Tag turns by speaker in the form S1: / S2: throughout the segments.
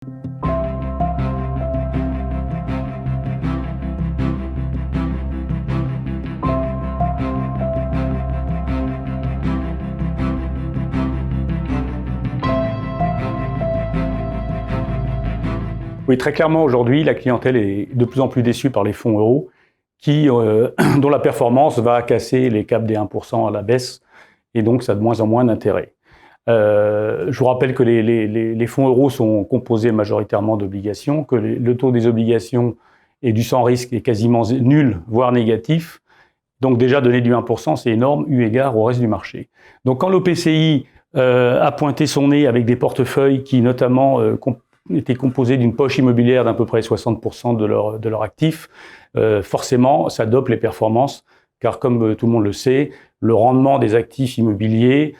S1: Oui, très clairement, aujourd'hui, la clientèle est de plus en plus déçue par les fonds euros dont la performance va casser les caps des 1% à la baisse, et donc ça a de moins en moins d'intérêt. Je vous rappelle que les fonds euros sont composés majoritairement d'obligations, que le taux des obligations et du sans risque est quasiment nul, voire négatif. Donc déjà, donner du 1%, c'est énorme, eu égard au reste du marché. Donc quand l'OPCI a pointé son nez avec des portefeuilles qui notamment étaient composés d'une poche immobilière d'à peu près 60% de leur actif, forcément, ça dope les performances, car comme tout le monde le sait, le rendement des actifs immobiliers,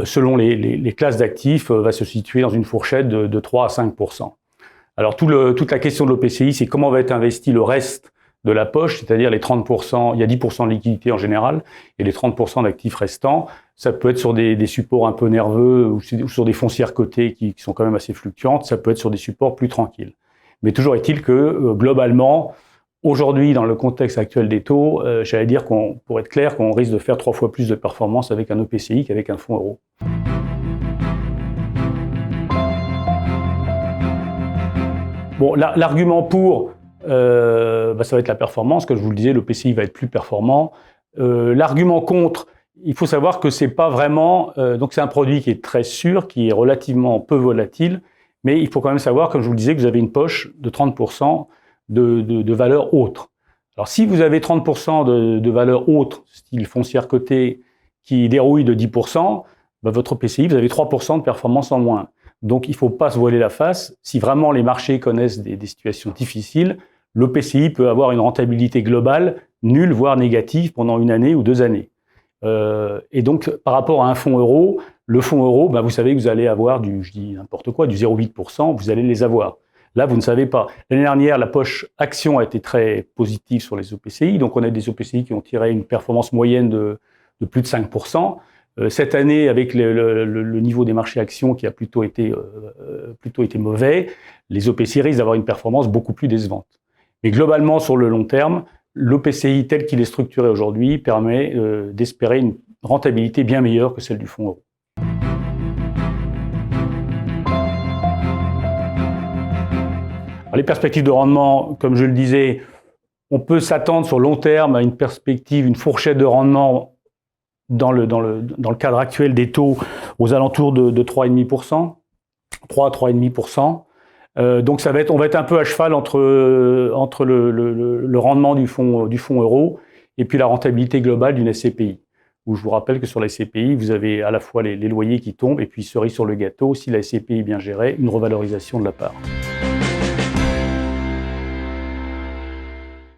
S1: selon les classes d'actifs, va se situer dans une fourchette de 3 à 5%. Alors toute la question de l'OPCI, c'est comment va être investi le reste de la poche, c'est-à-dire les 30%, il y a 10% de liquidité en général, et les 30% d'actifs restants, ça peut être sur des supports un peu nerveux, ou sur des foncières cotées qui sont quand même assez fluctuantes, ça peut être sur des supports plus tranquilles. Mais toujours est-il que, globalement, aujourd'hui, dans le contexte actuel des taux, j'allais dire pour être clair, qu'on risque de faire 3 fois plus de performance avec un OPCI qu'avec un fonds euro. Bon, l'argument pour, ça va être la performance. Comme je vous le disais, l'OPCI va être plus performant. L'argument contre, il faut savoir que c'est pas vraiment... donc c'est un produit qui est très sûr, qui est relativement peu volatile, mais il faut quand même savoir, comme je vous le disais, que vous avez une poche de 30% de valeur autre. Alors si vous avez 30% de valeur autre, style foncière cotée, qui dérouille de 10%, votre OPCI, vous avez 3% de performance en moins. Donc il ne faut pas se voiler la face. Si vraiment les marchés connaissent des situations difficiles, l'OPCI peut avoir une rentabilité globale nulle, voire négative pendant 1 année ou 2 années. Et donc par rapport à un fonds euro, le fonds euro, vous savez que vous allez avoir je dis n'importe quoi, du 0,8%, vous allez les avoir. Là, vous ne savez pas. L'année dernière, la poche action a été très positive sur les OPCI. Donc, on a des OPCI qui ont tiré une performance moyenne de plus de 5%. Cette année, avec le niveau des marchés actions qui a plutôt été mauvais, les OPCI risquent d'avoir une performance beaucoup plus décevante. Mais globalement, sur le long terme, l'OPCI tel qu'il est structuré aujourd'hui permet d'espérer une rentabilité bien meilleure que celle du fonds euro. Alors, les perspectives de rendement, comme je le disais, on peut s'attendre sur long terme à une perspective, une fourchette de rendement dans le cadre actuel des taux aux alentours de 3,5%, 3 à 3,5%. Donc on va être un peu à cheval entre le rendement du fonds euro et puis la rentabilité globale d'une SCPI. Où je vous rappelle que sur la SCPI, vous avez à la fois les loyers qui tombent et puis cerise sur le gâteau, si la SCPI est bien gérée, une revalorisation de la part.